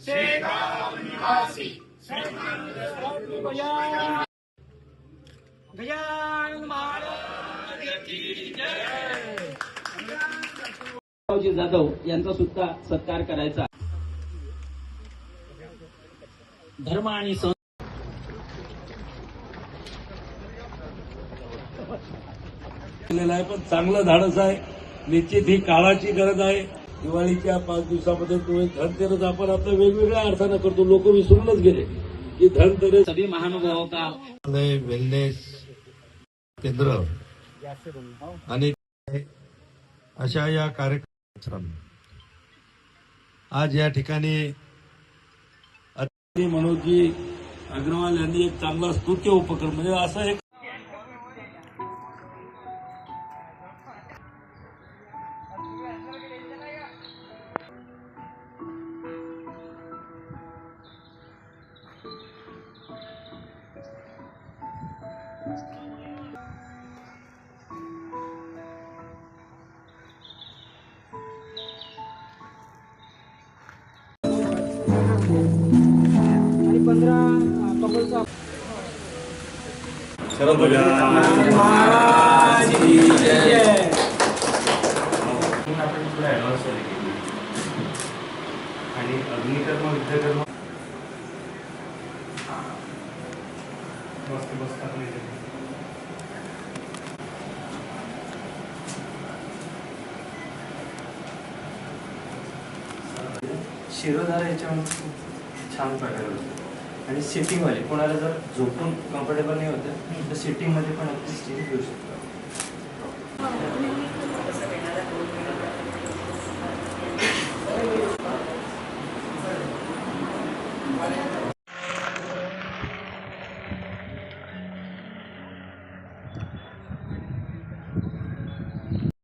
शेगाव निवासी गजानन महाराज की जय। जाधव यांचा सुद्धा सत्कार करायचा। धर्म आणि आहे, पण चांगलं धाडस आहे। निश्चित ही काळाची गरज आहे। दिवाळीच्या 5 दिवसामध्ये तुम्ही धनतेरस आपण आता वेगवेगळ्या अर्थानं करतो, लोक विसरूनच गेले की धनतेरस। सभी महानुभावों का वेलनेस केंद्र आणि अशा या कार्यक्रम आज या ठिकाणी मनोजी अग्रवाल यांनी एक चांगला स्तुत्य उपक्रम म्हणजे असं एक आणि 15 कपलचा महाराज की जय। आपण थोडा ऍडव्हान्स वाले केली आणि अग्निकर्म युद्धकर्म मस्त मस्त आपले शिरोधारा याच्यामध्ये खूप छान प्रकारे होतो आणि सिटिंगवाले कोणाला जर झोपून कम्फर्टेबल नाही होतं तर सिटिंगमध्ये पण अगदी स्टीम घेऊ शकतो।